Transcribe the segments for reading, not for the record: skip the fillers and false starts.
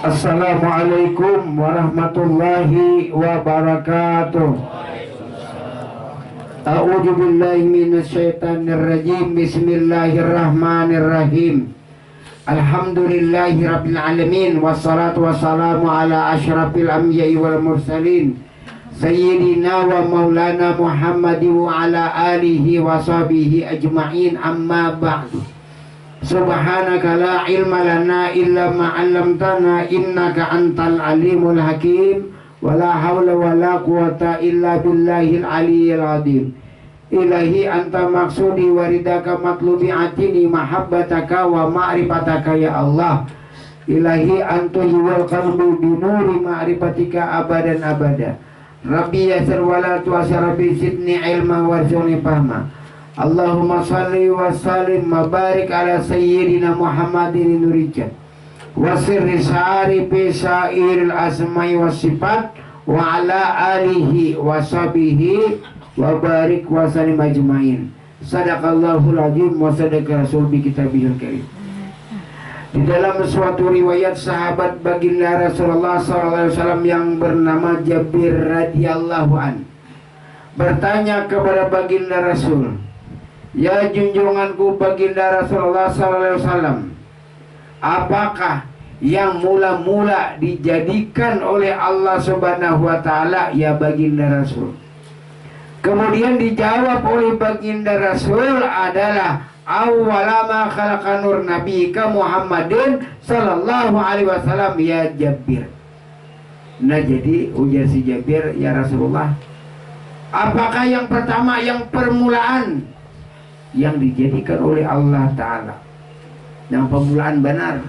Assalamualaikum warahmatullahi wabarakatuh. A'udzu billahi minasyaitonir rajim. Bismillahirrahmanirrahim. Alhamdulillahi rabbil alamin, wassalatu wassalamu ala asyrafil anbiya'i wal mursalin sayyidina wa maulana Muhammadin wa ala alihi wa sahbihi ajma'in, amma ba'du. Subhanaka la ilma lana illa ma 'allamtana innaka antal alimul hakim. Wala haula wala quwata illa billahil aliyyil azim. Ilahi anta maksudi waridaka matlubi atini mahabbataka wa ma'rifataka ya Allah. Ilahi anta yuwal qalbu binuri ma'rifatika abadan abada. Rabbi yasir wala tu'asir, Rabbi zidni ilma warzuqni fahma. Allahumma salli wa sallim mabarik ala sayyidina Muhammadin nurijat wa sirri sa'ari bi sa'iril asma'i wa sifat wa ala alihi wa sahbihi wa barik wa sallim ajma'in. Sadaqallahul azim wa sadaqa rasul bi kitabihil karim. Di dalam suatu riwayat sahabat baginda Rasulullah SAW yang bernama Jabir radhiyallahu an bertanya kepada baginda Rasul, "Ya junjunganku baginda Rasulullah SAW, apakah yang mula-mula dijadikan oleh Allah Subhanahu wa Ta'ala ya baginda Rasul?" Kemudian dijawab oleh baginda Rasul adalah awwalama khalaqa nur nabiyika Muhammadin sallallahu alaihi wasallam ya Jabir. Nah, jadi ujar si Jabir, "Ya Rasulullah, apakah yang pertama, yang permulaan yang dijadikan oleh Allah Ta'ala, yang permulaan benar?"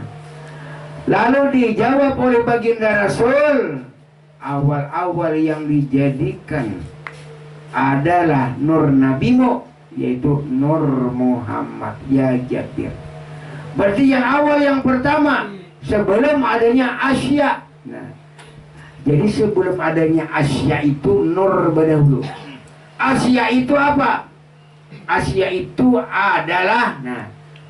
Lalu dijawab oleh baginda Rasul, awal-awal yang dijadikan adalah nur nabimu, yaitu Nur Muhammad ya Jabir. Berarti yang awal, yang pertama, sebelum adanya Asya. Nah, jadi sebelum adanya Asya itu Nur berdahulu. Asya itu apa? Asya itu adalah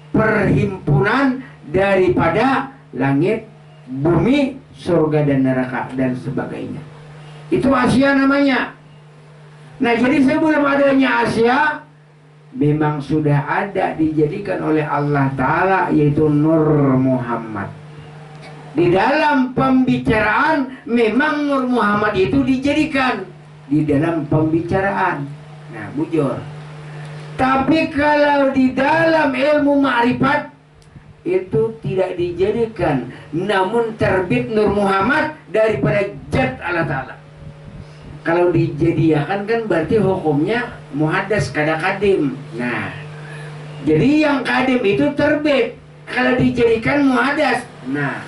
perhimpunan daripada langit, bumi, surga dan neraka dan sebagainya. Itu Asya namanya. Nah, jadi sebelum adanya Asya memang sudah ada dijadikan oleh Allah Ta'ala, yaitu Nur Muhammad. Di dalam pembicaraan memang Nur Muhammad itu dijadikan di dalam pembicaraan. Nah, bujur. Tapi kalau di dalam ilmu ma'rifat itu tidak dijadikan, namun terbit Nur Muhammad daripada zat Allah Ta'ala. Kalau dijadikan kan berarti hukumnya muhaddas kada kadim. Nah, jadi yang kadim itu terbit, kalau dijadikan muhaddas. Nah,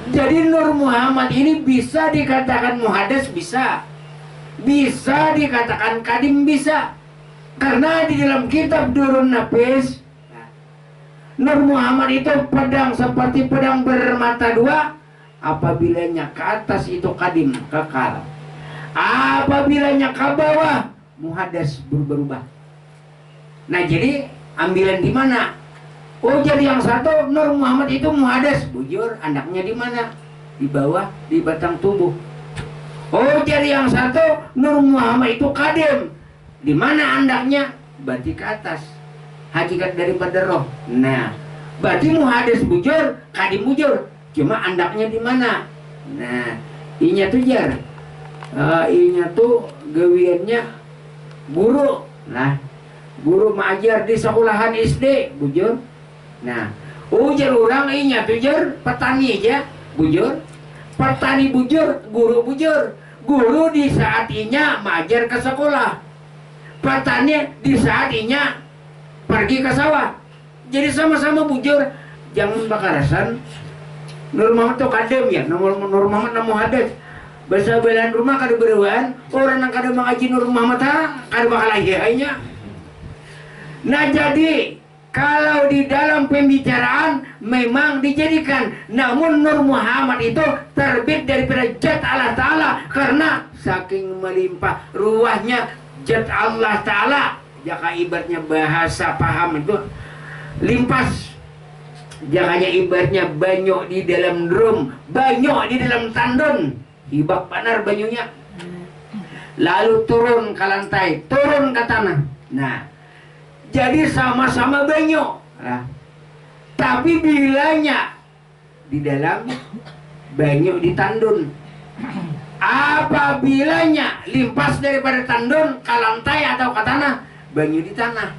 jadi Nur Muhammad ini bisa dikatakan muhaddas, bisa dikatakan kadim, bisa. Karena di dalam kitab Durun Nafis, Nur Muhammad itu pedang seperti pedang bermata dua. Apabilanya ke atas itu kadim, kekal. Apabilanya ke bawah, muhaddas, berubah. Nah, jadi ambilan di mana? Oh, jadi yang satu Nur Muhammad itu muhaddas, bujur, anaknya di mana? Di bawah, di batang tubuh. Oh, jadi yang satu Nur Muhammad itu kadim, di mana andaknya? Berarti ke atas, hakikat daripada roh. Nah, berarti muhaddas bujur, kadim bujur, cuma andaknya di mana? Nah, inya tuh jar. Inya tuh gawiannya guru. Nah, guru mengajar di sekolahan SD, bujur. Nah, ujar orang inya tuh jar petani aja, bujur. Petani bujur, guru bujur. Guru di saat inya mengajar ke sekolah. Petani di saat inya pergi ke sawah. Jadi sama-sama bujur. Jangan bakarasan Nur Muhammad tuh kadem ya, Nur Muhammad namu hadas. Bahasa belan rumah kada beruan, orang yang kada mengaji Nur Muhammad kada bakal aja. Nah, jadi kalau di dalam pembicaraan memang dijadikan, namun Nur Muhammad itu terbit daripada zat Allah Ta'ala, karena saking melimpah ruahnya zat Allah Ta'ala. Jika ibaratnya bahasa paham itu limpas Jangannya ibaratnya banyu di dalam drum, banyu di dalam tandon, hibak panar banyunya. Lalu turun ke lantai, turun ke tanah. Nah, jadi sama-sama banyu. Nah, tapi bilanya di dalam, banyu di tandon. Apabillanya limpas daripada tandon ke lantai atau ke tanah, banyu di tanah.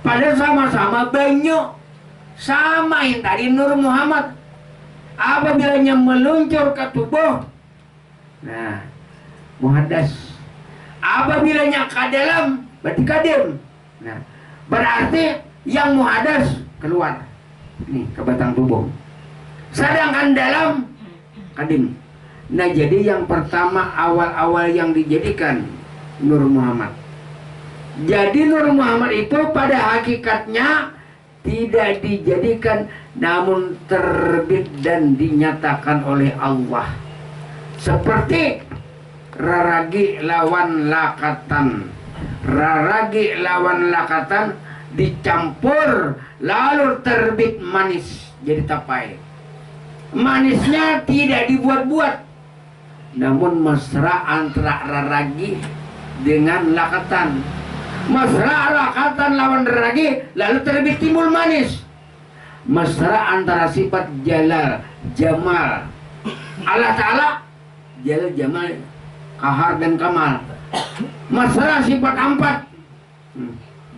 Padahal sama-sama banyu. Sama yang tadi Nur Muhammad. Apabillanya meluncur ke tubuh, nah, muhadas. Apabillanya ke dalam, berarti kadim. Nah, berarti yang muhadas keluar ini ke batang tubuh. Sedangkan dalam kadim. Nah, jadi yang pertama awal-awal yang dijadikan Nur Muhammad. Jadi Nur Muhammad itu pada hakikatnya tidak dijadikan, namun terbit dan dinyatakan oleh Allah. Seperti raragi lawan lakatan. Raragi lawan lakatan dicampur lalu terbit manis jadi tapai. Manisnya tidak dibuat-buat, namun mesra antara raragi dengan lakatan. Mesra lakatan lawan raragi, lalu terbit timbul manis. Mesra antara sifat jalal, jamal. Allah Ta'ala jalal, jamal, kahar dan kamal. Mesra sifat empat,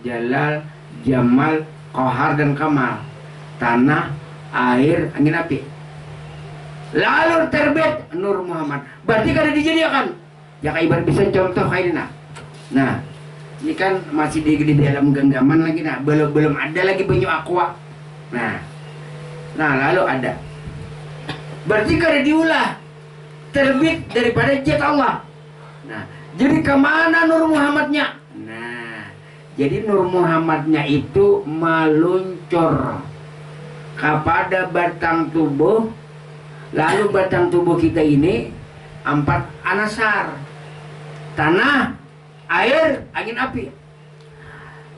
jalal, jamal, kahar dan kamal. Tanah, air, angin, api. Lalu terbit Nur Muhammad. Berarti kada dijadikan. Ya kayak ibarat bisa contoh kayak ini. Nah, ini kan masih di dalam genggaman lagi, nah belum ada lagi banyu aqua. Nah lalu ada. Berarti kada diulah, terbit daripada zat Allah. Nah, jadi kemana Nur Muhammadnya? Nah, jadi Nur Muhammadnya itu meluncur kepada batang tubuh. Lalu batang tubuh kita ini empat anasar: tanah, air, angin, api.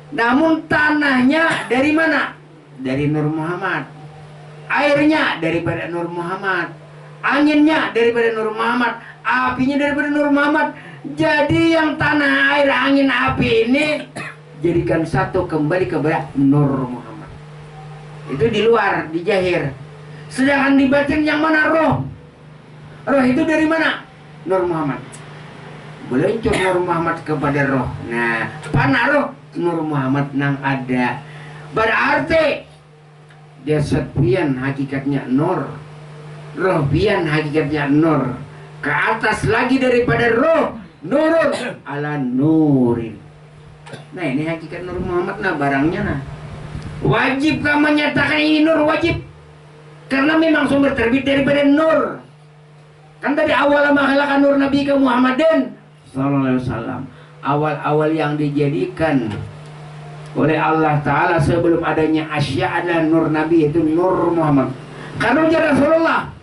Namun tanahnya dari mana? Dari Nur Muhammad. Airnya daripada Nur Muhammad. Anginnya daripada Nur Muhammad. Apinya daripada Nur Muhammad. Jadi yang tanah, air, angin, api ini jadikan satu kembali kepada Nur Muhammad. Itu di luar, di zahir. Sedangkan di batin yang mana roh? Roh itu dari mana? Nur Muhammad. Meluncur Nur Muhammad kepada roh. Nah, pana roh Nur Muhammad nang ada. Berarti jasad pian hakikatnya nur, roh pian hakikatnya nur. Ke atas lagi daripada roh, nurun ala nurin. Nah, ini hakikat Nur Muhammad, nah barangnya nah. Wajib kau menyatakan ini nur, wajib. Karena memang sumber terbit daripada nur. Kan dari awal makhluk nur Nabi ke Muhammadin sallallahu alaihi wasallam, awal-awal yang dijadikan oleh Allah Ta'ala sebelum adanya Asya adalah nur Nabi, itu Nur Muhammad. Karena ujar Rasulullah,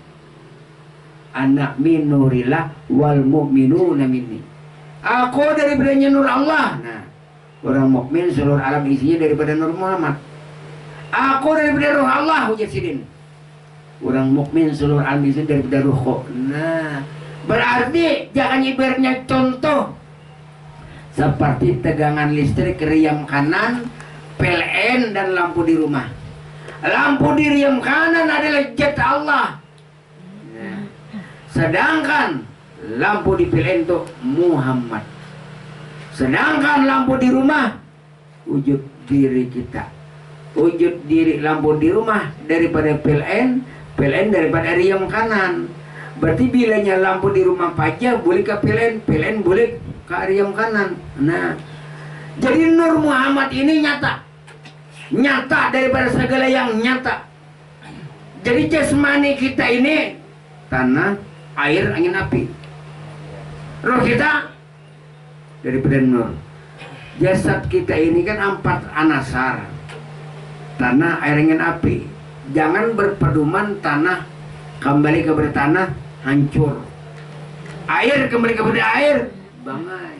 anak min nurillah wal mu'minuna minni. Aku daripadanya nur Allah. Nah, orang mukmin seluruh alam isinya daripada Nur Muhammad. Aku daripada roh Allah, ujar Sidin. Orang mukmin seluruh alam isinya daripada roh. Nah, berarti jangan ibaratnya contoh seperti tegangan listrik riam kanan, PLN dan lampu di rumah. Lampu di riam kanan adalah zat Allah. Nah, sedangkan lampu di PLN itu Muhammad. Sedangkan lampu di rumah wujud diri kita. Wujud diri lampu di rumah daripada PLN, PLN daripada riam kanan. Berarti bilanya lampu di rumah pajak boleh ke PLN, PLN boleh ke riam kanan. Nah, jadi Nur Muhammad ini nyata. Nyata daripada segala yang nyata. Jadi jasmani kita ini tanah, air, angin, api. Roh kita daripada nur. Jasad kita ini kan empat anasar: tanah, air, angin, api. Jangan berpedoman tanah kembali kepada tanah, hancur. Air kembali kepada air, bangai.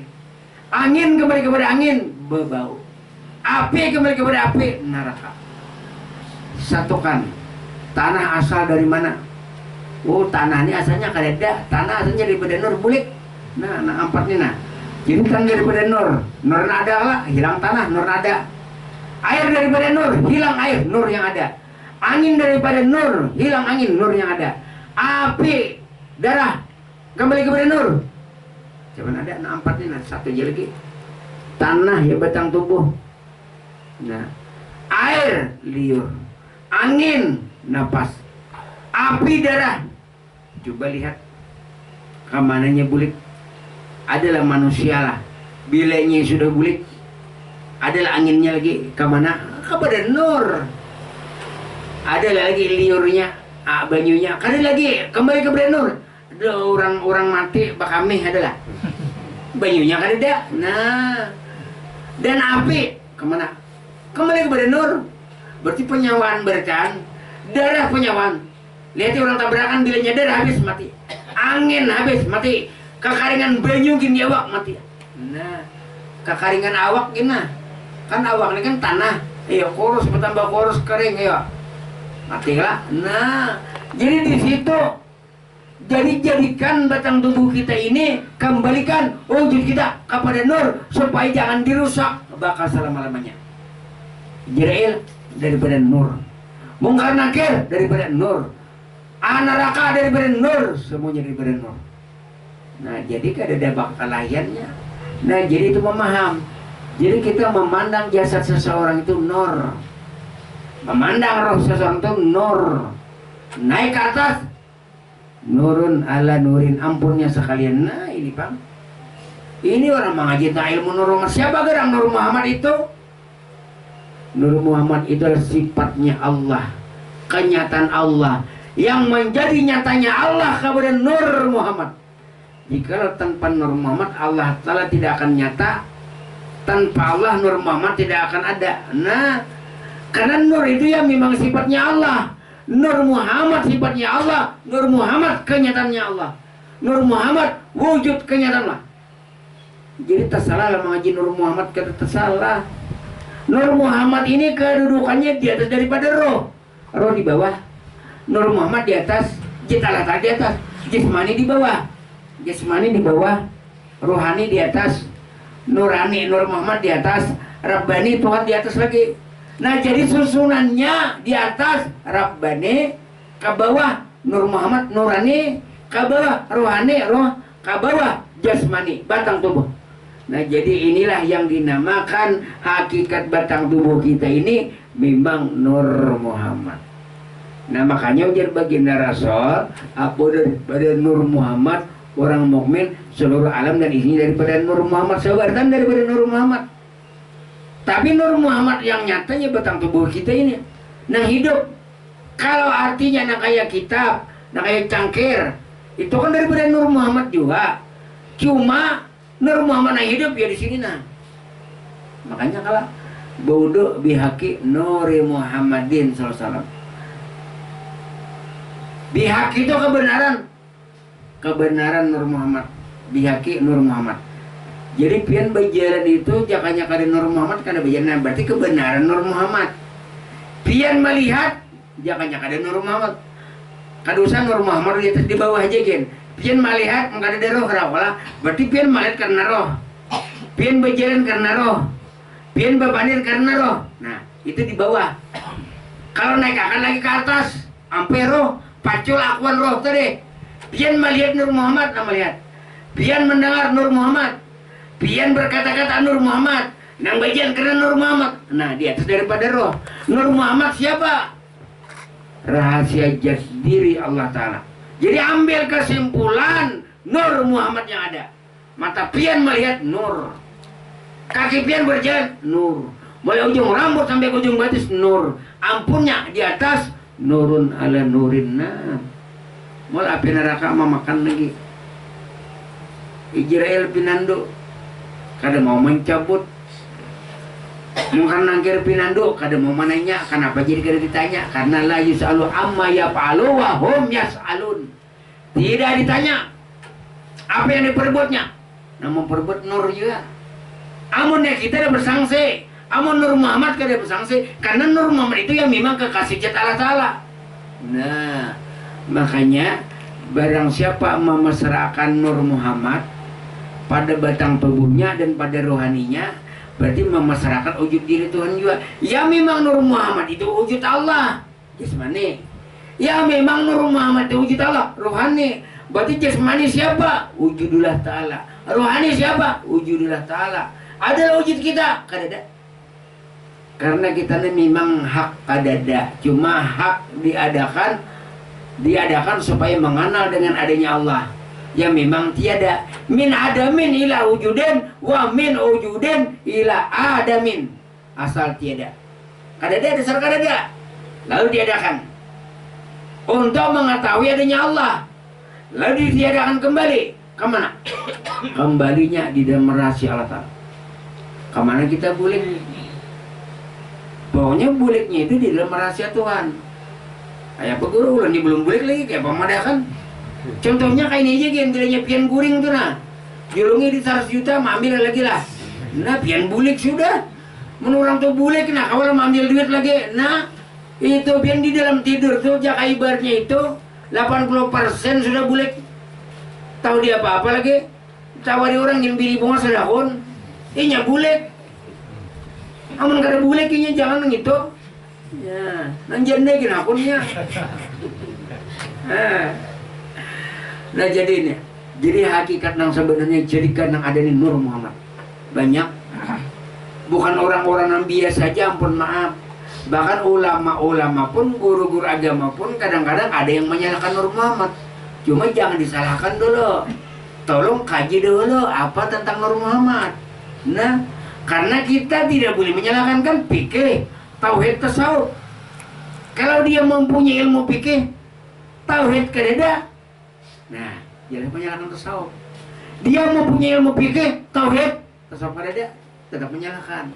Angin kembali kepada angin, berbau. Api kembali kepada api, neraka. Satukan. Tanah asal dari mana? Oh, tanah ini asalnya kadeda. Tanah asalnya daripada nur bulik. Nah empat ini nah. Jadi kan daripada nur nada lah, hilang tanah, nur nada. Air daripada nur, hilang air, nur yang ada. Angin daripada nur, hilang angin, nur yang ada. Api, darah, kembali kepada nur. Cuman ada empat ini nah, satu aja lagi. Tanah ya batang tubuh. Nah, air liur, angin napas, api darah. Coba lihat kemananya bulik. Adalah manusia lah. Bilanya sudah bulik. Adalah anginnya lagi kemana? Kepada nur. Ada lagi liurnya, banyunya. Ada lagi kembali kepada nur. Ada orang mati bakamih adalah. Banyunya kan ada. Nah, dan api kemana? Kembali kepada nur. Berarti penyawaan bercan, darah penyawaan. Lihat orang tabrakan bilanya darah habis mati. Angin habis mati. Kekaringan banyu gini awak mati. Nah, kekaringan awak gini. Kan awak ini kan tanah. Iya, kurus bertambah kurus kering ya. Matilah. Nah, jadi di situ jadikan batang tubuh kita ini kembalikan wujud kita kepada nur supaya jangan dirusak bakal selama-lamanya. Jibril daripada nur, Mungkar Nakir daripada nur, Neraka daripada nur, semuanya daripada nur. Nah, jadi ada bakal layannya. Nah, jadi itu memaham. Jadi kita memandang jasad seseorang itu nur, memandang roh seseorang itu nur. Naik ke atas, nurun ala nurin, ampunnya sekalian. Nah ini bang, ini orang mengaji ilmu nur Muhammad. Siapa gerang Nur Muhammad itu? Nur Muhammad itu adalah sifatnya Allah, kenyataan Allah yang menjadi nyatanya Allah kepada Nur Muhammad. Jika tanpa Nur Muhammad Allah Ta'ala tidak akan nyata. Tanpa Allah Nur Muhammad tidak akan ada. Nah, karena nur itu ya memang sifatnya Allah. Nur Muhammad sifatnya Allah. Nur Muhammad kenyataannya Allah. Nur Muhammad wujud kenyataan Allah. Jadi tersalah lah mengaji Nur Muhammad, kata tersalah. Nur Muhammad ini kedudukannya di atas daripada roh. Roh di bawah, Nur Muhammad di atas, jitalah tadi di atas, jasmani di bawah. Jasmani di bawah, rohani di atas, nurani Nur Muhammad di atas, Rabbani Tuhan di atas lagi. Nah, jadi susunannya di atas Rabbani, ke bawah Nur Muhammad nurani, ke bawah rohani, roh, ke bawah jasmani, batang tubuh. Nah, jadi inilah yang dinamakan hakikat batang tubuh kita ini memang Nur Muhammad. Nah, makanya ujar baginda Rasul, apa daripada Nur Muhammad, orang mukmin seluruh alam dan isinya daripada Nur Muhammad, sebarkan daripada Nur Muhammad. Tapi Nur Muhammad yang nyatanya batang tubuh kita ini, nah hidup. Kalau artinya nak kayak kitab, nak kayak cangkir, itu kan daripada Nur Muhammad juga. Cuma Nur Muhammad yang hidup ya di sini nah. Makanya kalau bodoh bihaki Nuri Muhammadin sallallahu alaihi wasallam. Bihaki itu kebenaran. Kebenaran Nur Muhammad, bihaki Nur Muhammad. Jadi pian berjalan itu jakanya kada Nur Muhammad kada berjalan, berarti kebenaran Nur Muhammad. Pian melihat jakanya kada Nur Muhammad. Kada usah Nur Muhammad di atas di bawah aja kan. Pian melihat kada ada roh rawalah, berarti pian melihat karena roh. Pian berjalan karena roh. Pian berbandir karena roh. Nah, itu di bawah. Kalau naik akan lagi ke atas, ampe roh, pacul akuan roh tadi. Pian melihat Nur Muhammad, melihat. Pian mendengar Nur Muhammad. Pian berkata-kata Nur Muhammad. Nang bagian karena Nur Muhammad. Nah, di atas daripada roh. Nur Muhammad siapa? Rahasia jati diri Allah Ta'ala. Jadi ambil kesimpulan Nur Muhammad yang ada. Mata pian melihat nur. Kaki pian berjalan nur. Mulai ujung rambut sampai ujung batis nur. Ampunnya di atas nurun ala nurin. Nah, mulai api neraka makan lagi. Israel pinando kada mau mencabut. Mungkin nangkir pinando kada mau menanya. Kenapa jadi kada ditanya? Karena la yus'alu amma yaf'alu wa hum yas'alun. Tidak ditanya apa yang diperbuatnya. Namun perbuat nur juga. Amun ya kita ada bersangsi. Amun Nur Muhammad kada bersangsi. Karena Nur Muhammad itu yang memang kekasih zat Allah Ta'ala. Nah, makanya barang siapa memasrahkan Nur Muhammad pada batang tubuhnya dan pada rohaninya, berarti memasrahkan wujud diri Tuhan juga. Ya memang Nur Muhammad itu wujud Allah jasmani. Ya memang Nur Muhammad itu wujud Allah rohani. Berarti jasmani siapa? Wujudullah Ta'ala. Rohani siapa? Wujudullah Ta'ala. Adalah wujud kita? Kadada. Karena kita ini memang hak kadada. Cuma hak diadakan supaya mengenal dengan adanya Allah. Ya memang tiada. Min adamin ila wujudin, wa min wujudin ila adamin. Asal tiada. Kadada dasar kadada. Lalu diadakan untuk mengetahui adanya Allah. Lalu ditiadakan kembali. Kemana? Kembalinya di dalam rahasia Allah Ta'ala. Kemana kita bulik? Pokoknya buliknya itu di dalam rahasia Tuhan. Kayak peguru ulang belum bulik lagi kayak pemadakan. Contohnya kayak ini aja gendelnya pian guring tuh nah. Julungnya di 100 juta ambil lagi lah. Nah pian bulik sudah. Menurang tuh bulik nah kalau ambil duit lagi. Nah itu pian di dalam tidur tuh jaka ibarnya itu 80% sudah bulik. Tahu dia apa-apa lagi. Tawari orang yang bini bunga sedahun. Inya bulik. Amun kada bulik inya jangan gitu. Ya, nang janda gina akunnya. Nah jadi ini. Jadi hakikat nang sebenarnya jadikan nang ada di Nur Muhammad. Banyak. Bukan orang-orang yang biasa saja, ampun maaf. Bahkan ulama-ulama pun, guru-guru agama pun kadang-kadang ada yang menyalahkan Nur Muhammad. Cuma jangan disalahkan dulu. Tolong kaji dulu apa tentang Nur Muhammad. Nah, karena kita tidak boleh menyalahkan kan fikih, tauhid, tasawuf. Kalau dia mempunyai ilmu fikih, tauhid kadada. Nah, jangan menyalahkan tasawuf. Dia mempunyai ilmu fikih, tauhid, tasawuf kadada, tetap menyalahkan.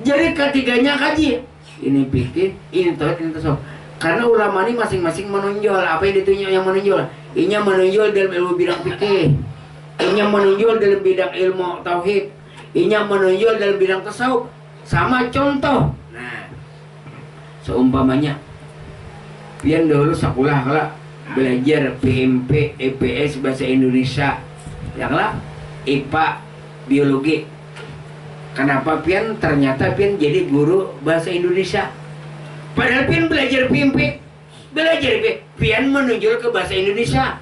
Jadi ketiganya kaji. Ini fikih, ini tauhid, ini tasawuf. Karena ulama ini masing-masing menonjol. Apa yang ditunjuk yang menonjol? Inya menonjol dalam ilmu bidang fikih. Inya menonjol dalam bidang ilmu tauhid. Inya menonjol dalam bidang tasawuf. Sama contoh. Nah, seumpamanya pian dulu sekolah kalau belajar PMP, EPS bahasa Indonesia, ya lah, IPA, biologi. Kenapa pian ternyata pian jadi guru bahasa Indonesia? Padahal pian belajar PMP, pian menonjol ke bahasa Indonesia.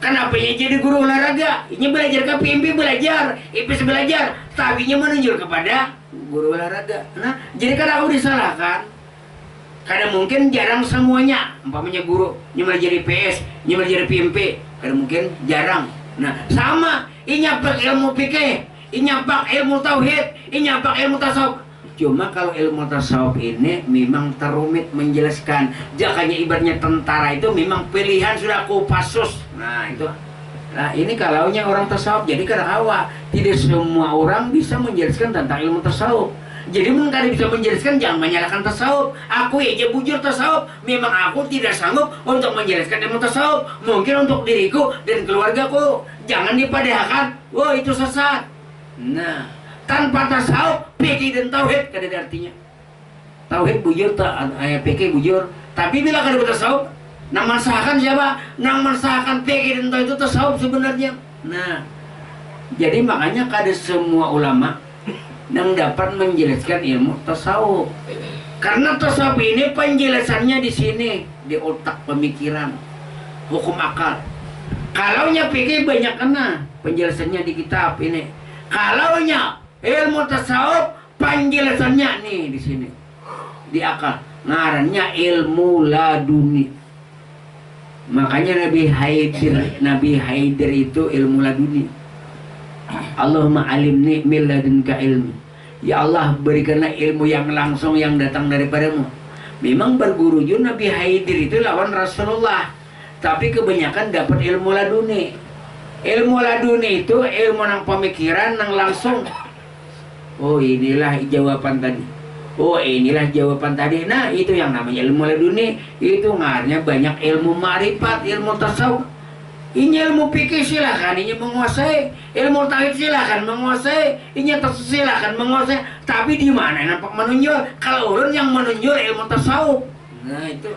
Kenapa ia jadi guru olahraga? Ini belajar ke PMP belajar, IPS belajar, tapi nya menunjuk kepada guru olahraga. Nah, jadi kadang aku disalahkan. Kadang mungkin jarang semuanya, umpamanya guru, ini belajar IPS, ini belajar PMP, kadang mungkin jarang. Nah, sama, ini nyapak ilmu fikih, ini nyapak ilmu tauhid, ini nyapak ilmu tasawuf. Cuma kalau ilmu tasawuf ini memang terumit menjelaskan. Jakanya ibaratnya tentara itu memang pilihan sudah Kopassus. Nah itu. Nah ini kalaunya orang tasawuf. Jadi kadang awak tidak semua orang bisa menjelaskan tentang ilmu tasawuf. Jadi mungkin bisa menjelaskan jangan menyalahkan tasawuf. Aku aja bujur tasawuf. Memang aku tidak sanggup untuk menjelaskan ilmu tasawuf. Mungkin untuk diriku dan keluargaku. Jangan dipadahkan. Wah itu sesat. Nah tanpa tasawuf, fikih dan tauhid kada ada artinya. Tauhid bujur, fikih bujur. Tapi bila kada bertasawuf, nang mensahkan siapa? Nang mensahkan fikih dan tauhid itu tasawuf sebenarnya. Nah, jadi makanya kada semua ulama yang dapat menjelaskan ilmu tasawuf. Karena tasawuf ini penjelasannya di sini, di otak pemikiran, hukum akal. Kalaunya fikih banyak kena penjelasannya di kitab ini. Kalaunya ilmu tasawuf penjelasannya nih di sini di akal, ngarannya ilmu laduni. Makanya Nabi Haidir itu ilmu laduni. Allahumma alimni min ladunka ilmi. Ya Allah berikanlah ilmu yang langsung yang datang daripadamu. Memang berguru juga Nabi Haidir itu lawan Rasulullah, tapi kebanyakan dapat ilmu laduni. Ilmu laduni itu ilmu nang pemikiran nang langsung. Oh inilah jawaban tadi. Oh inilah jawaban tadi. Nah itu yang namanya ilmu laduni. Itu ngarnya banyak ilmu ma'rifat, ilmu tasawuf. Ini ilmu fikih silahkan ini menguasai. Ilmu tauhid silahkan menguasai. Ini tasawuf silahkan menguasai. Tapi di mana nampak menonjol? Kalau orang yang menonjol ilmu tasawuf. Nah itu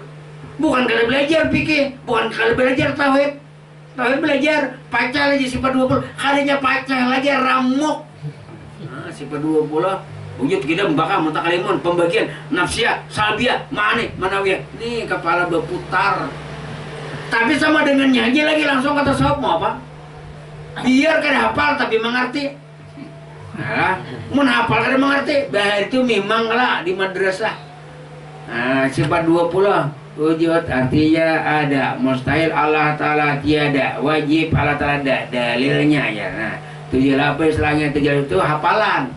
Bukan kali belajar fikih, bukan kali belajar tauhid. Tauhid belajar pacar aja sifat 20, kalinya pacar lagi ramuk. Nah, sifat 20 wujud kita membakar muntah kalimun, pembagian nafsiyah, salbiyah, ma'ani, manawiyah. Nih kepala berputar. Tapi sama dengan nyanyi lagi langsung kata sahab mau apa? Biar kada hafal tapi mengerti. Nah, mun hafal kada mengerti, bah itu memang lah di madrasah. Nah, sifat 20 wujud artinya ada, mustahil Allah Ta'ala tiada, wajib Allah Ta'ala ada, dalilnya ya. Nah, 7 lapis selangnya 7 itu hafalan.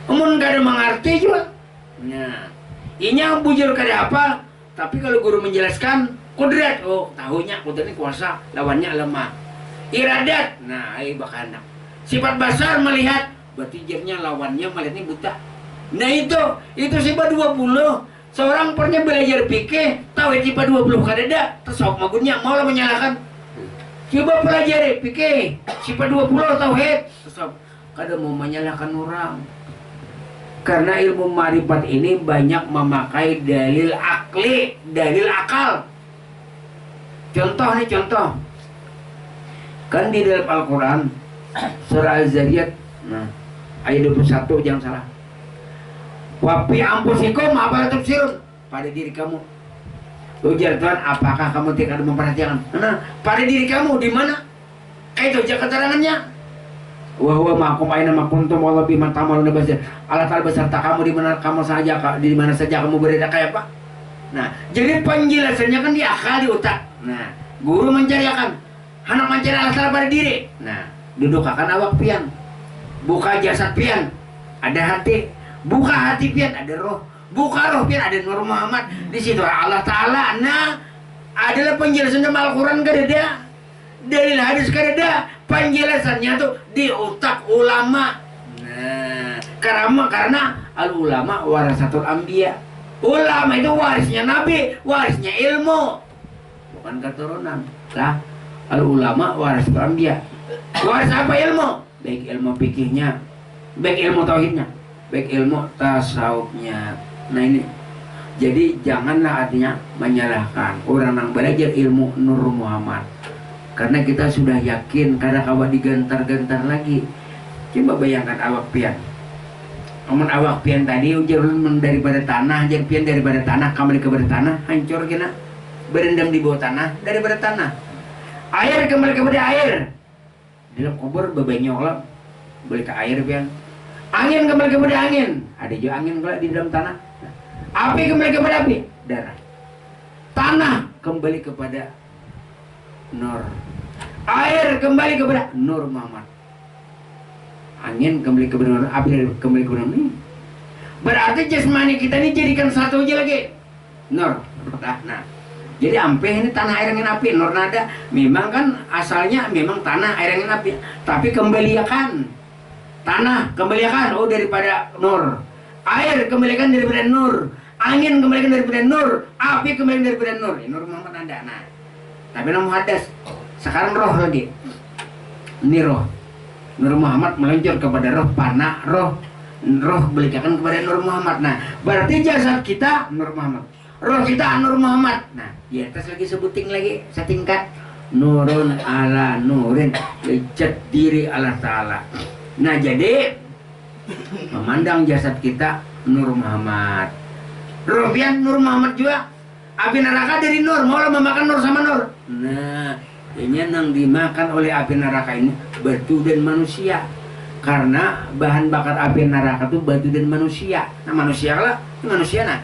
Mun kada mengerti juga. Nah, ini yang bujur kada hafal, tapi kalau guru menjelaskan kudrat, oh tahunya kudrat ini kuasa, lawannya lemah. Iradat, nah ini bakanak. Sifat basar melihat, berarti jirnya lawannya melihatnya buta. Nah itu sifat 20. Seorang pernah belajar fikih, tahu sifat 20 kada ada, tasawuf magunnya mau lah menyalahkan. Coba pelajari fikih, sifat 20 tauhid, tasawuf kada mau menyalahkan orang. Karena ilmu ma'rifat ini banyak memakai dalil akli, dalil akal. Contoh nih, contoh. Kan di dalam Al-Quran surah Az-Zariyat, nah, ayat 21 jangan salah. Wa fi anfusikum apa tafsirun, pada diri kamu. Ujar Tuhan, apakah kamu tidak memperhatikan? Nah, pada diri kamu di mana? Itu aja keterangannya. Wa huwa ma'akum aina ma kuntum wa bima ta'maluna basir. Allah Ta'ala beserta kamu di mana kamu saja, di mana saja kamu berada, kayak apa? Nah, jadi penjelasannya kan di akal, di otak. Nah, guru mencari akan, anak mencari Allah Ta'ala pada diri. Nah, duduk akan awak pian, buka jasad pian, ada hati, buka hati pian, ada roh, buka roh pian, ada Nur Muhammad. Di situ Allah Ta'ala. Nah, adalah penjelasan dalam Al-Quran kada ada, dalil hadis kada ada. Penjelasannya tuh di otak ulama. Nah, karena al-ulama warasatul anbiya. Ulama itu warisnya Nabi, warisnya ilmu, bukan keturunan. Lah, al-ulama warasatul anbiya. Waris apa ilmu? Baik ilmu fikihnya, baik ilmu tauhidnya, baik ilmu tasawufnya. Nah ini, jadi janganlah artinya menyalahkan orang yang belajar ilmu Nur Muhammad. Karena kita sudah yakin, karena awak digantar-gantar lagi. Coba bayangkan awak pian. Namun awak pian tadi ujar daripada tanah, jar pian daripada tanah, kembali kepada tanah, hancur kena. Berendam di bawah tanah, daripada tanah. Air kembali kepada air. Dalam kubur bebanyak olah, balik ke air pian. Angin kembali kepada angin. Ada juga angin kalau di dalam tanah. Api kembali kepada api, darah. Tanah kembali kepada Nur. Air kembali kepada Nur Muhammad. Angin kembali kepada Nur, api kembali kepada Nur. Berarti jasmani kita ini jadikan satu aja lagi, Nur. Nah, jadi ampe ini tanah air angin api, Nur nada. Memang kan asalnya memang tanah air angin api, tapi kembalikan tanah, kembalikan oh daripada Nur. Air kembalikan daripada Nur. Angin kembalikan daripada Nur. Api kembalikan daripada Nur. Nur Muhammad ada. Nah, tapi nama hadas. Sekarang roh lagi. Ini roh. Nur Muhammad meluncur kepada roh panah, roh belikan kepada Nur Muhammad. Nah, berarti jasad kita Nur Muhammad, roh kita Nur Muhammad. Nah, di atas lagi sebuting lagi setingkat, nurun ala nurin, ijat diri Allah Ta'ala. Nah, jadi memandang jasad kita Nur Muhammad, roh pian Nur Muhammad juga. Api neraka dari Nur, mau memakan Nur sama Nur. Nah, ini yang dimakan oleh api neraka ini batu dan manusia. Karena bahan bakar api neraka itu batu dan manusia. Nah, manusia lah, manusia nah.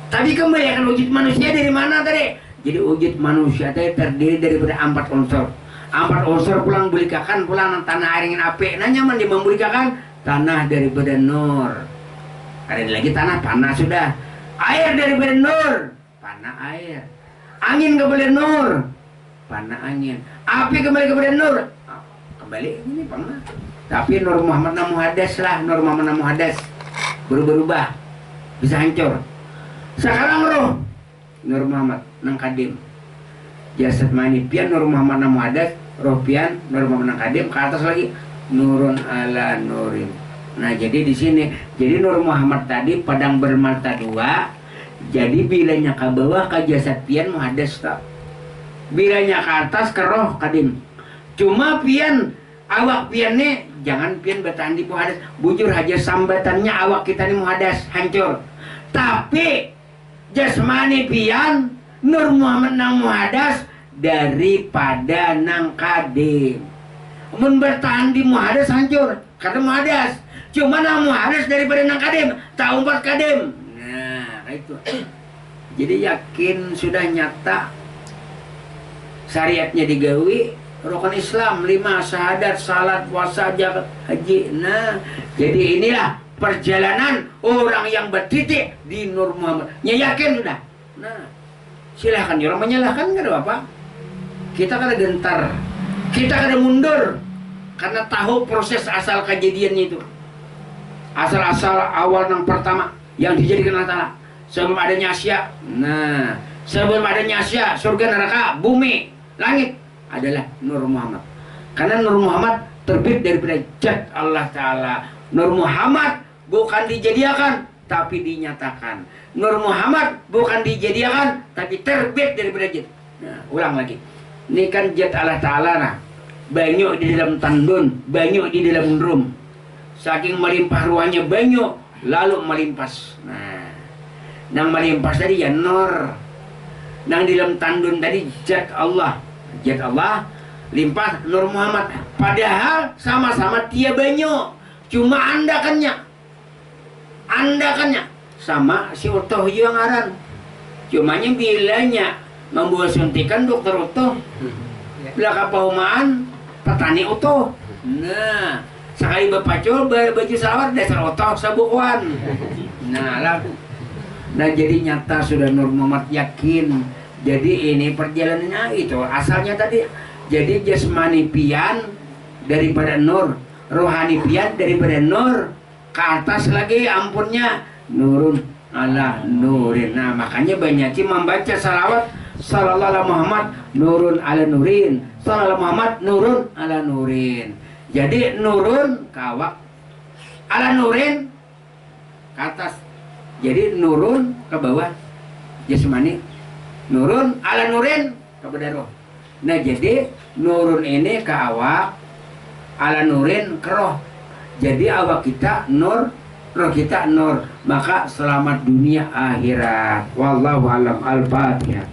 Tapi kembali akan wujud manusia dari mana tadi? Jadi wujud manusia tadi terdiri daripada 4 unsur. 4 unsur pulang belikakan pulang tanah air ingin api. Nah, nyaman dia membelikakan tanah daripada Nur. Ada lagi tanah panah sudah. Air daripada Nur. Panah air. Angin kepada Nur, panah angin. Api kembali kepada Nur, kembali ini panah. Tapi Nur Muhammad namu hadas lah, Nur Muhammad namu hadas berubah, bisa hancur. Sekarang roh Nur Muhammad nang kadim, jasad mani pian Nur Muhammad namu hadas, roh pian Nur Muhammad nang kadim, ke atas lagi nurun ala nurin. Nah, jadi di sini, jadi Nur Muhammad tadi padang bermata dua. Jadi bilanya ke bawah ke jasad pian muhadas tak. Bilanya ke atas ke roh kadim. Cuma pian awak pian nih jangan pian bertahan di muhadas. Bujur aja sambatannya awak kita nih muhadas hancur. Tapi jasmani pian Nur Muhammad nang muhadas daripada nang kadim. Mun bertahan di muhadas hancur karena muhadas. Cuma nang muhadas daripada nang kadim. Tak umpat kadim. Nah itu. Jadi yakin sudah nyata syariatnya digawi rukun Islam 5 syahadat, salat, puasa, zakat, haji. Nah, jadi inilah perjalanan orang yang bertitik di Nur Muhammad. Yakin sudah. Nah, silahkan orang menyalahkan nggak ada apa. Kita kada gentar, kita kada mundur karena tahu proses asal kejadiannya itu. Asal-asal awal yang pertama yang dijadikan Allah Ta'ala sebelum adanya Asya. Nah, sebelum adanya Asya, surga neraka, bumi, langit adalah Nur Muhammad. Karena Nur Muhammad terbit daripada zat Allah Ta'ala. Nur Muhammad bukan dijadikan tapi dinyatakan. Nur Muhammad bukan dijadikan tapi terbit daripada zat. Nah, ulang lagi. Ini kan zat Allah Ta'ala nah. Banyak di dalam tandun, banyak di dalam drum. Saking melimpah ruahnya banyak, lalu melimpas. Nah, nang melimpas tadi ya Nur. Nang di dalam tandun tadi zat Allah. Zat Allah limpah Nur Muhammad. Padahal sama-sama dia banyak. Cuma andakannya sama si utuh yang aran. Cumanya bilanya membawa suntikan dokter utuh. Bila kapaumaan petani utuh. Nah, sekali bapacul baju sawar dasar utuh sabukuan. Nah, jadi nyata sudah Nur Muhammad yakin. Jadi ini perjalanannya itu asalnya tadi. Jadi jasmani pian daripada nur, rohani pian daripada nur, ke atas lagi ampunnya nurun ala nurin. Nah makanya banyak sih membaca salawat sallallahu alaihi Muhammad nurun ala nurin, sallallahu Muhammad nurun ala nurin. Jadi nurun kawak ala nurin ke atas. Jadi nurun ke bawah jasmani, nurun ala nurin kepada roh. Nah jadi nurun ini ke awak, ala nurin ke roh. Jadi awak kita nur, roh kita nur. Maka selamat dunia akhirat. Wallahu alam. Al-Fatihah.